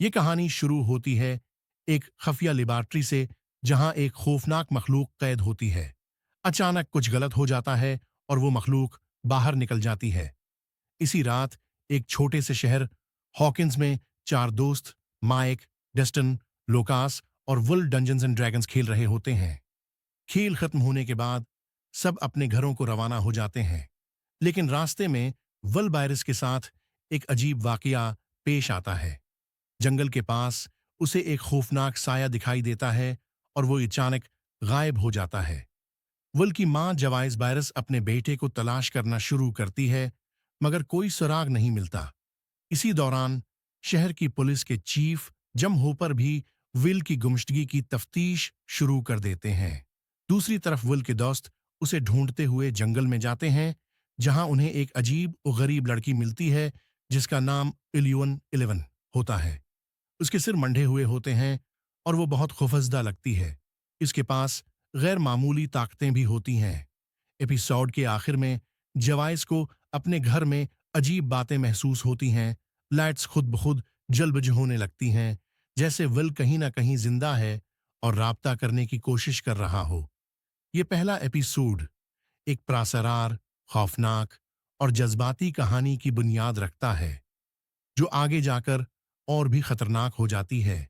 ये कहानी शुरू होती है एक खफिया लेबॉर्ट्री से, जहां एक खौफनाक मखलूक कैद होती है। अचानक कुछ गलत हो जाता है और वो मखलूक बाहर निकल जाती है। इसी रात एक छोटे से शहर हॉकिंस में चार दोस्त माइक, डेस्टन, लोकास और वुल डंजन्स एंड ड्रैगन्स खेल रहे होते हैं। खेल खत्म होने के बाद सब अपने घरों को रवाना हो जाते हैं, लेकिन रास्ते में वुल बायरस के साथ एक अजीब वाकया पेश आता है। जंगल के पास उसे एक खौफनाक साया दिखाई देता है और वो अचानक गायब हो जाता है। वुल की मां जवाइस बायरस अपने बेटे को तलाश करना शुरू करती है, मगर कोई सुराग नहीं मिलता। इसी दौरान शहर की पुलिस के चीफ जम होपर भी विल की गुमशुदगी की तफ्तीश शुरू कर देते हैं। दूसरी तरफ विल के दोस्त उसे ढूंढते हुए जंगल में जाते हैं, जहां उन्हें एक अजीब और गरीब लड़की मिलती है जिसका नाम इलियन 11 होता है। उसके सिर मंडे हुए होते हैं और वो बहुत खौफजदा लगती है। इसके पास गैर मामूली ताकतें भी होती हैं। एपिसोड के आखिर में जवाइस को अपने घर में अजीब बातें महसूस होती हैं। लाइट्स खुद ब खुद जल बुझ होने लगती हैं, जैसे विल कहीं ना कहीं जिंदा है और राब्ता करने की कोशिश कर रहा हो। ये पहला एपिसोड एक प्रासरार, खौफनाक और जज्बाती कहानी की बुनियाद रखता है, जो आगे जाकर और भी खतरनाक हो जाती है।